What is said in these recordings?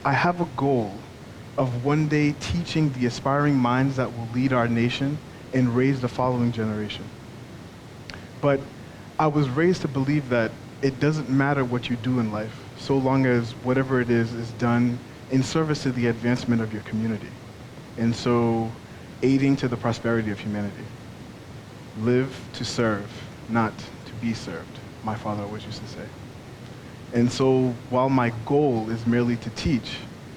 I have a goal of one day teaching the aspiring minds that will lead our nation and raise the following generation. But I was raised to believe that it doesn't matter what you do in life, so long as whatever it is done in service to the advancement of your community. And so, aiding to the prosperity of humanity. Live to serve, not to be served, my father always used to say. And so, while my goal is merely to teach,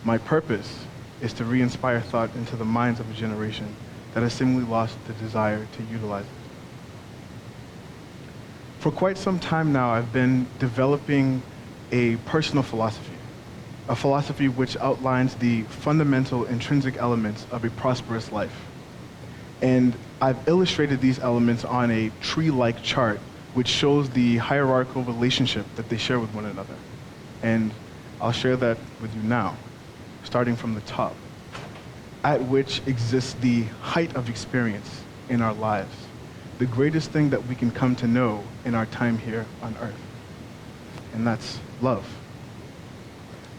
my purpose is to re-inspire thought into the minds of a generation that has seemingly lost the desire to utilize it. For quite some time now, I've been developing a personal philosophy, a philosophy which outlines the fundamental intrinsic elements of a prosperous life. And I've illustrated these elements on a tree-like chart which shows the hierarchical relationship that they share with one another. And I'll share that with you now, starting from the top, at which exists the height of experience in our lives, the greatest thing that we can come to know in our time here on earth. And that's love.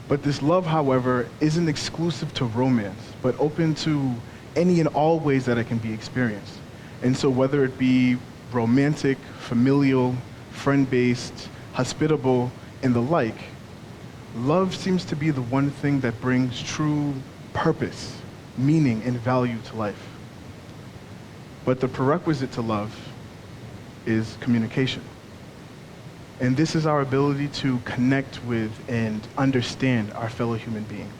But this love, however, isn't exclusive to romance, but open to any and all ways that it can be experienced. And so whether it be romantic, familial, friend-based, hospitable, and the like, love seems to be the one thing that brings true purpose, meaning, and value to life. But the prerequisite to love is communication. And this is our ability to connect with and understand our fellow human being.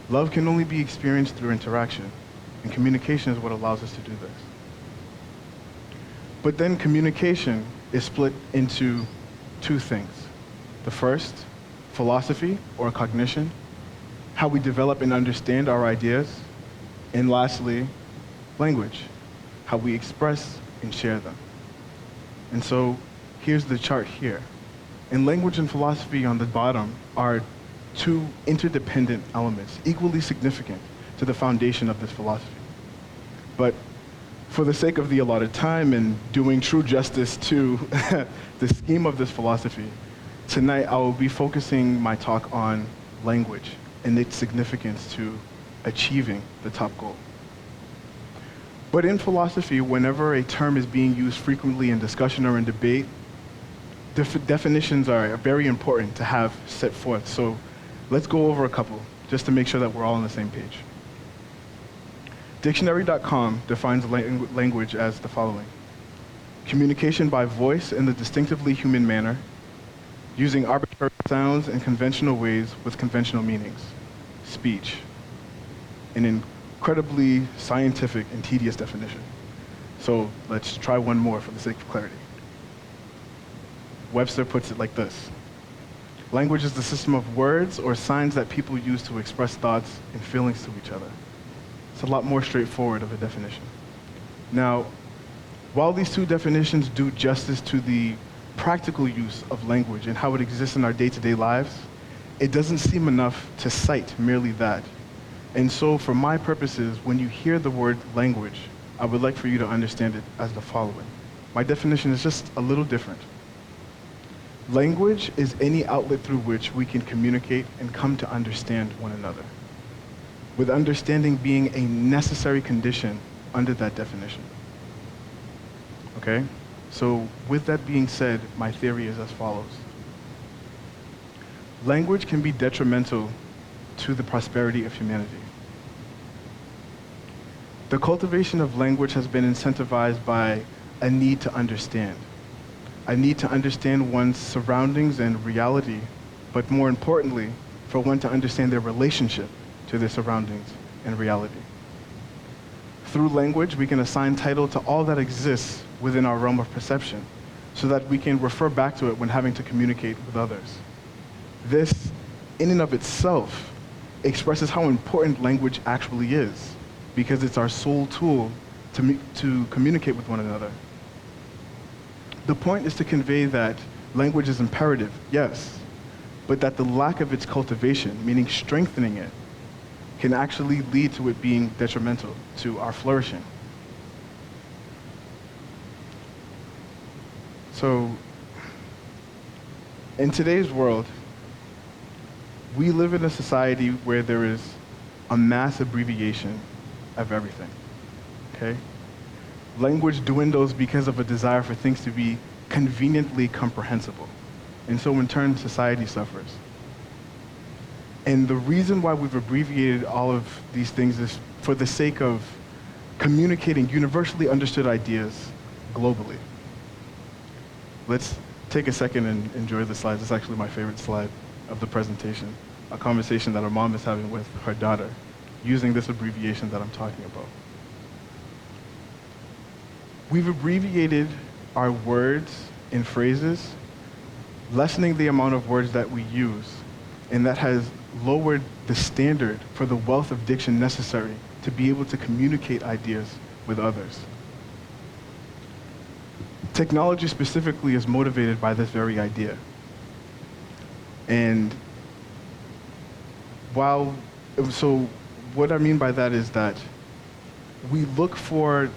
Love can only be experienced through interaction, and communication is what allows us to do this. But then communication is split into two things. The first, philosophy or cognition, how we develop and understand our ideas. And lastly, language, how we express and share them. And so here's the chart here. And language and philosophy on the bottom are two interdependent elements, equally significant to the foundation of this philosophy. But for the sake of the allotted time and doing true justice to the scheme of this philosophy, tonight I will be focusing my talk on language and its significance to achieving the top goal. But in philosophy, whenever a term is being used frequently in discussion or in debate, definitions are very important to have set forth. So let's go over a couple, just to make sure that we're all on the same page. Dictionary.com defines language as the following: communication by voice in the distinctively human manner, using arbitrary sounds in conventional ways with conventional meanings. Speech, an incredibly scientific and tedious definition. So let's try one more for the sake of clarity. Webster puts it like this: language is the system of words or signs that people use to express thoughts and feelings to each other. It's a lot more straightforward of a definition. Now, while these two definitions do justice to the practical use of language and how it exists in our day-to-day lives, it doesn't seem enough to cite merely that. And so for my purposes, when you hear the word language, I would like for you to understand it as the following. My definition is just a little different. Language is any outlet through which we can communicate and come to understand one another, with understanding being a necessary condition under that definition. Okay? So with that being said, my theory is as follows. Language can be detrimental to the prosperity of humanity. The cultivation of language has been incentivized by a need to understand. A need to understand one's surroundings and reality, but more importantly, for one to understand their relationship to their surroundings and reality. Through language, we can assign title to all that exists within our realm of perception, so that we can refer back to it when having to communicate with others. This, in and of itself, expresses how important language actually is, because it's our sole tool to communicate with one another. The point is to convey that language is imperative, yes, but that the lack of its cultivation, meaning strengthening it, can actually lead to it being detrimental to our flourishing. So, in today's world, We live in a society where there is a mass abbreviation of everything, okay? Language dwindles because of a desire for things to be conveniently comprehensible. And so in turn, society suffers. And the reason why we've abbreviated all of these things is for the sake of communicating universally understood ideas globally. Let's take a second and enjoy the slides. It's actually my favorite slide of the presentation, a conversation that a mom is having with her daughter using this abbreviation that I'm talking about. We've abbreviated our words and phrases, lessening the amount of words that we use, and that has lowered the standard for the wealth of diction necessary to be able to communicate ideas with others. Technology specifically is motivated by this very idea. And so what I mean by that is that we look for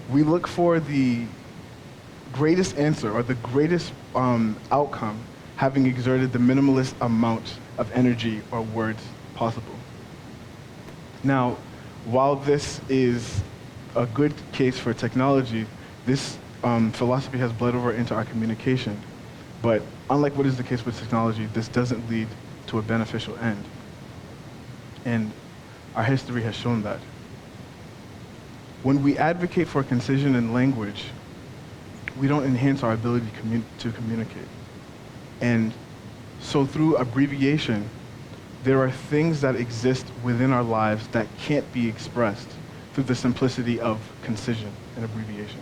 we look for the greatest answer or the greatest outcome having exerted the minimalist amount of energy or words possible. Now, while this is a good case for technology, this philosophy has bled over into our communication. But unlike what is the case with technology, this doesn't lead to a beneficial end. And our history has shown that. When we advocate for concision in language, we don't enhance our ability to communicate. And so through abbreviation, there are things that exist within our lives that can't be expressed through the simplicity of concision and abbreviation.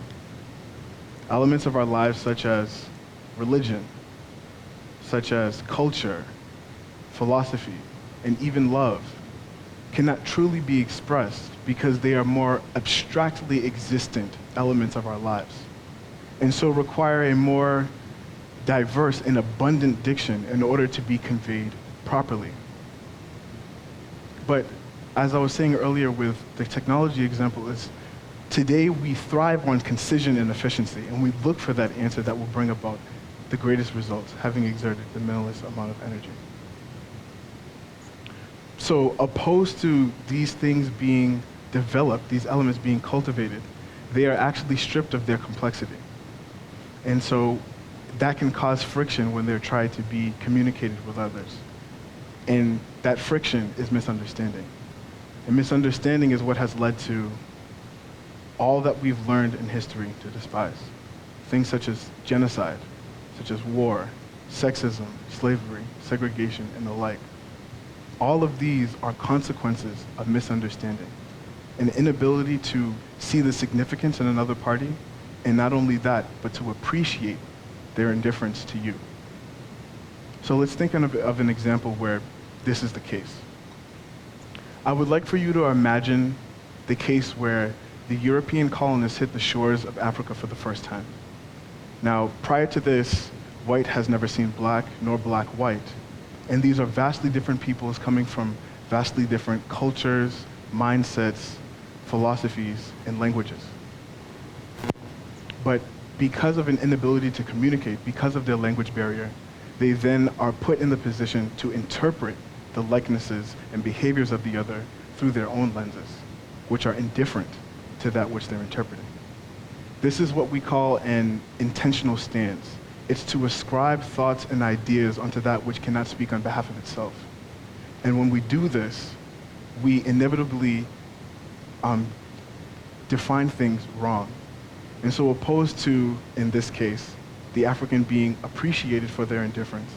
Elements of our lives such as religion, such as culture, philosophy, and even love cannot truly be expressed because they are more abstractly existent elements of our lives, and so require a more diverse and abundant diction in order to be conveyed properly. But as I was saying earlier with the technology example, is today we thrive on concision and efficiency, and we look for that answer that will bring about the greatest results, having exerted the minimalist amount of energy. So opposed to these things being developed, these elements being cultivated, they are actually stripped of their complexity. And so that can cause friction when they're tried to be communicated with others. And that friction is misunderstanding. And misunderstanding is what has led to all that we've learned in history to despise. Things such as genocide, such as war, sexism, slavery, segregation, and the like. All of these are consequences of misunderstanding, an inability to see the significance in another party, and not only that, but to appreciate their indifference to you. So let's think of an example where this is the case. I would like for you to imagine the case where the European colonists hit the shores of Africa for the first time. Now, prior to this, white has never seen black, nor black white. And these are vastly different peoples coming from vastly different cultures, mindsets, philosophies, and languages. But because of an inability to communicate, because of their language barrier, they then are put in the position to interpret the likenesses and behaviors of the other through their own lenses, which are indifferent to that which they're interpreting. This is what we call an intentional stance. It's to ascribe thoughts and ideas onto that which cannot speak on behalf of itself. And when we do this, we inevitably define things wrong. And so opposed to, in this case, the African being appreciated for their indifference,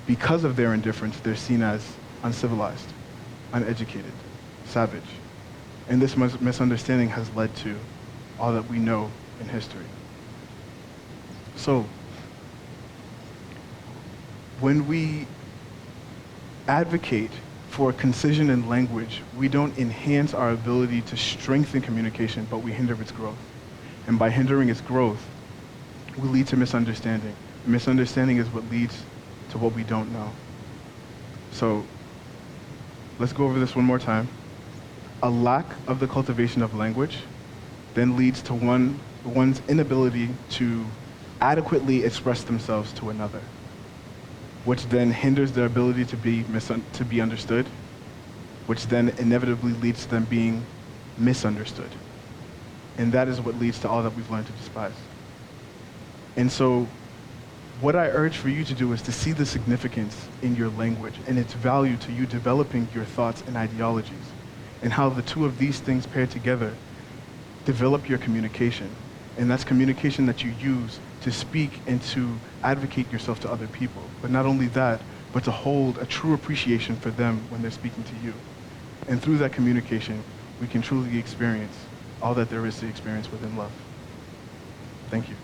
because of their indifference, they're seen as uncivilized, uneducated, savage. And this misunderstanding has led to all that we know in history. So, when we advocate for concision in language, we don't enhance our ability to strengthen communication, but we hinder its growth. And by hindering its growth, we lead to misunderstanding. Misunderstanding is what leads to what we don't know. So, let's go over this one more time. A lack of the cultivation of language then leads to one's inability to adequately express themselves to another, which then hinders their ability to be understood, which then inevitably leads to them being misunderstood. And that is what leads to all that we've learned to despise. And so what I urge for you to do is to see the significance in your language and its value to you developing your thoughts and ideologies, and how the two of these things paired together develop your communication. And that's communication that you use to speak and to advocate yourself to other people. But not only that, but to hold a true appreciation for them when they're speaking to you. And through that communication, we can truly experience all that there is to experience within love. Thank you.